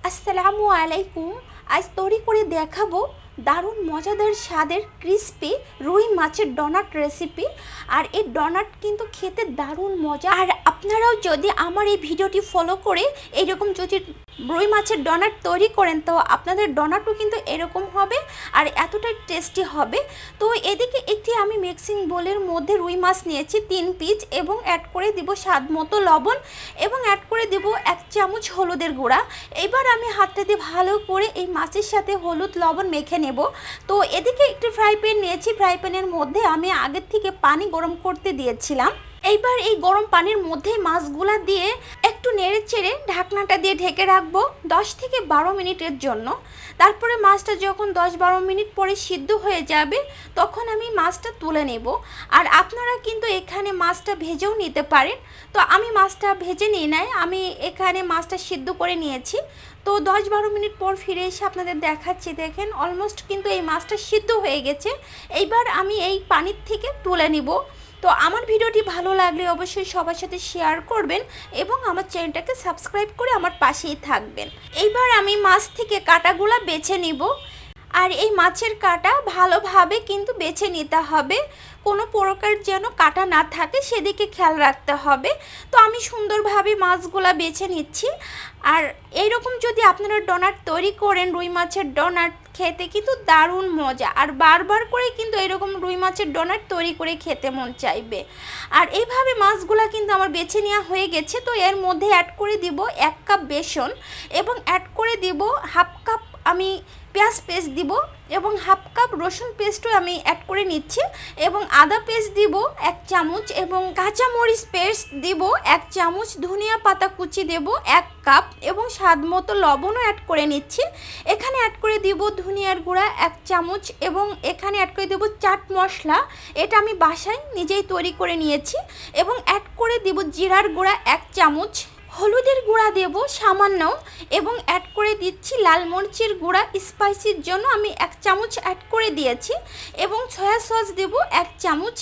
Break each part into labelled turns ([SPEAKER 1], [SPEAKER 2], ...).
[SPEAKER 1] আসসালামু আলাইকুম। আজ তৈরি করে দেখাবো দারুণ মজাদার স্বাদের ক্রিস্পি রুই মাছের ডোনাট রেসিপি। আর এই ডোনাট কিন্তু খেতে দারুণ মজা। আর আপনারাও যদি আমার এই ভিডিওটি ফলো করে এইরকম যদি রুই মাছের ডোনাট তৈরি করেন তো আপনাদের ডোনাটও কিন্তু এরকম হবে আর এতটাই টেস্টি হবে। তো এদিকে একটি আমি মিক্সিং বোলের মধ্যে রুই মাছ নিয়েছি 3 পিস এবং অ্যাড করে দিব স্বাদ মতো লবণ এবং অ্যাড করে দেব 1 চামচ হলুদের গুঁড়া। এবার আমি হাতটা দিয়ে ভালো করে এই মাছের সাথে হলুদ লবণ মেখে নেব। তো এদিকে একটি ফ্রাই প্যান নিয়েছি, ফ্রাই প্যানের মধ্যে আমি আগের থেকে পানি গরম করতে দিয়েছিলাম। এইবার এই গরম পানির মধ্যে মাছগুলা দিয়ে একটু নেড়ে চেড়ে ঢাকনাটা দিয়ে ঢেকে রাখবো 10 থেকে 12 মিনিটের জন্য। তারপরে মাছটা যখন 10-12 মিনিট পরে সিদ্ধ হয়ে যাবে তখন আমি মাছটা তুলে নেব। আর আপনারা কিন্তু এখানে মাছটা ভেজেও নিতে পারেন। তো আমি মাছটা ভেজে নিই নাই, আমি এখানে মাছটা সিদ্ধ করে নিয়েছি। তো 10-12 মিনিট পর ফিরে এসে আপনাদের দেখাচ্ছি। দেখেন অলমোস্ট কিন্তু এই মাছটা সিদ্ধ হয়ে গেছে। এইবার আমি এই পানির থেকে তুলে নিব। তো আমার ভিডিওটি ভালো লাগলে অবশ্যই সবার সাথে শেয়ার করবেন এবং আমার চ্যানেলটাকে সাবস্ক্রাইব করে আমার পাশেই থাকবেন। এইবার আমি মাছ থেকে কাঁটাগুলো বেছে নিব। আর এই মাছের কাঁটা ভালোভাবে কিন্তু বেছে নিতে হবে, কোনো প্রকার যেন কাঁটা না থাকে সেদিকে খেয়াল রাখতে হবে। তো আমি সুন্দরভাবে মাছগুলা বেছে নিচ্ছি। আর এইরকম যদি আপনারা ডোনাট তৈরি করেন, রুই মাছের ডোনাট খেতে কিন্তু দারুণ মজা। আর বারবার করে কিন্তু এরকম রুই মাছের ডোনাট তৈরি করে খেতে মন চাইবে। আর এইভাবে মাছগুলা কিন্তু আমার বেছে নেওয়া হয়ে গেছে। তো এর মধ্যে অ্যাড করে দিব 1 কাপ বেসন এবং অ্যাড করে দিব হাফ কাপ আমি পেঁয়াজ পেস্ট দিব এবং হাফ কাপ রসুন পেস্টও আমি অ্যাড করে নিচ্ছি এবং আদা পেস্ট দিব 1 চামচ এবং কাঁচামরিচ পেস্ট দিব 1 চামচ, ধনিয়া পাতা কুচি দেব 1 কাপ এবং স্বাদ মতো লবণও অ্যাড করে নিচ্ছি। এখানে অ্যাড করে দিব ধনিয়ার গুঁড়া 1 চামচ এবং এখানে অ্যাড করে দেব চাট মশলা, এটা আমি বাসায় নিজেই তৈরি করে নিয়েছি এবং অ্যাড করে দিব জিরার গুঁড়া 1 চামচ, হলুদের গুঁড়া দেব সামান্য এবং অ্যাড করে দিচ্ছি লাল মরিচের গুঁড়া স্পাইসির জন্য আমি 1 চামচ অ্যাড করে দিয়েছি এবং সয়া সস দেব 1 চামচ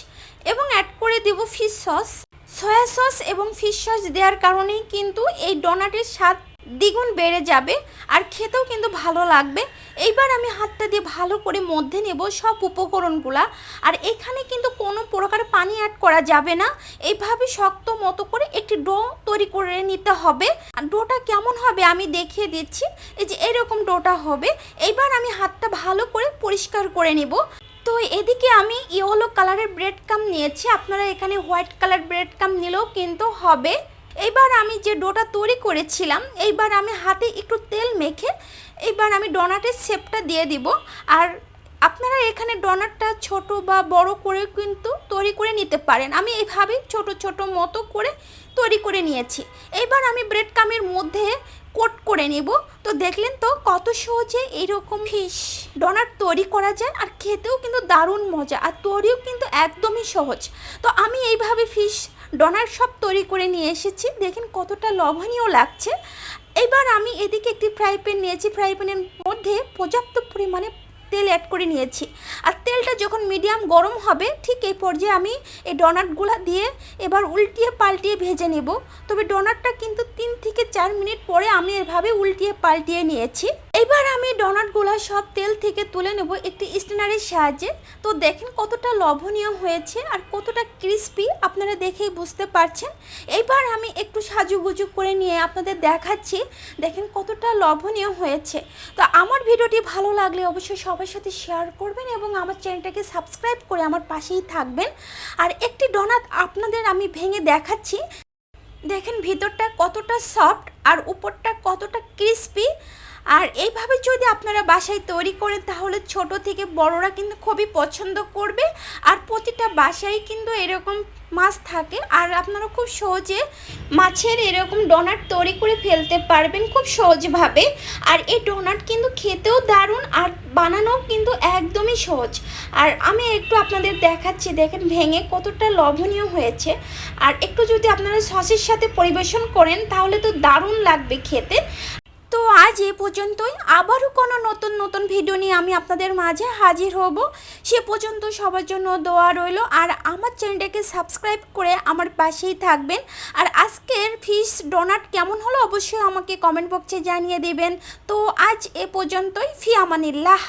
[SPEAKER 1] এবং অ্যাড করে দেব ফিশ সস। সয়া সস এবং ফিশ সস দেওয়ার কারণেই কিন্তু এই ডোনাটের স্বাদ দ্বিগুণ বেড়ে যাবে আর খেতেও কিন্তু ভালো লাগবে। এইবার আমি হাতটা দিয়ে ভালো করে মধ্যে নেব সব উপকরণগুলা। আর এখানে কিন্তু কোনো প্রকার পানি অ্যাড করা যাবে না। এইভাবে শক্ত মতো করে একটি ডো তৈরি করে নিতে হবে। আর ডোটা কেমন হবে আমি দেখিয়ে দিচ্ছি। এই যে এরকম ডোটা হবে। এইবার আমি হাতটা ভালো করে পরিষ্কার করে নেব। তো এদিকে আমি ইয়েলো কালারের ব্রেড কাম নিয়েছি, আপনারা এখানে হোয়াইট কালার ব্রেড কাম নিলেও কিন্তু হবে। এইবার আমি যে ডোটা তৈরি করেছিলাম এইবার আমি হাতে একটু তেল মেখে এইবার আমি ডোনাটের শেপটা দিয়ে দিব। আর আপনারা এখানে ডোনাটটা ছোট বা বড় করে কিন্তু তৈরি করে নিতে পারেন। আমি এইভাবে ছোট ছোট মতো করে তৈরি করে নিয়েছি। এইবার আমি ব্রেড কামের মধ্যে কোট করে নেব। তো দেখলেন তো কত সহজে এইরকম ফিশ ডোনাট তৈরি করা যায় আর খেতেও কিন্তু দারুণ মজা আর তৈরিও কিন্তু একদমই সহজ। তো আমি এইভাবে ফিশ ডোনাট সব তৈরি করে নিয়ে এসেছি, দেখেন কতটা লোভনীয় লাগছে। এবার আমি এদিকে একটি ফ্রাই প্যান নিয়েছি, ফ্রাই প্যানের মধ্যে পর্যাপ্ত পরিমাণে তেল অ্যাড করে নিয়েছি। আর তেলটা যখন মিডিয়াম গরম হবে ঠিক এই পর্যায়ে আমি এই ডোনাটগুলো দিয়ে এবার উল্টিয়ে পাল্টিয়ে ভেজে নেব। তবে ডোনাটটা কিন্তু 3 থেকে 4 মিনিট পরে আমি এভাবে উল্টিয়ে পাল্টিয়ে নিয়েছি। এবার আমি ডোনাটগুলো সব তেল থেকে তুলে নেব একটি স্ট্যানারের সাহায্যে। তো দেখেন কতটা লোভনীয় হয়েছে আর কতটা ক্রিস্পি, আপনারা দেখেই বুঝতে পারছেন। এইবার আমি একটু সাজুগুজু করে নিয়ে আপনাদের দেখাচ্ছি, দেখেন কতটা লোভনীয় হয়েছে। তো আমার ভিডিওটি ভালো লাগলে অবশ্যই সবার সাথে শেয়ার করবেন এবং আমার চ্যানেলটাকে সাবস্ক্রাইব করে আমার পাশেই থাকবেন। আর একটি ডোনাট আপনাদের আমি ভেঙে দেখাচ্ছি, দেখেন ভিতরটা কতটা সফট আর উপরটা কতটা ক্রিস্পি। আর এইভাবে যদি আপনারা বাসায় তৈরি করেন তাহলে ছোট থেকে বড়রা কিন্তু খুবই পছন্দ করবে। আর প্রতিটা বাসায় কিন্তু এরকম মাছ থাকে আর আপনারা খুব সহজে মাছের এরকম ডোনাট তৈরি করে ফেলতে পারবেন খুব সহজভাবে। আর এই ডোনাট কিন্তু খেতেও দারুণ আর বানানোও কিন্তু একদমই সহজ। আর আমি একটু আপনাদের দেখাচ্ছি, দেখেন ভেঙে কতটা লোভনীয় হয়েছে। আর একটু যদি আপনারা সসের সাথে পরিবেশন করেন তাহলে তো দারুণ লাগবে খেতে। তো আজ আজ এ পর্যন্তই, আবারও কোনো নতুন নতুন ভিডিও নিয়ে আমি আপনাদের মাঝে হাজির হব। সে পর্যন্ত সবার জন্য দোয়া রইল, আর আমার চ্যানেলটাকে সাবস্ক্রাইব করে আমার পাশেই থাকবেন। আর আজকের ফিশ ডোনাট কেমন হলো অবশ্যই আমাকে কমেন্ট বক্সে জানিয়ে দেবেন। তো আজ এ পর্যন্তই, ফি আমানিল্লাহ।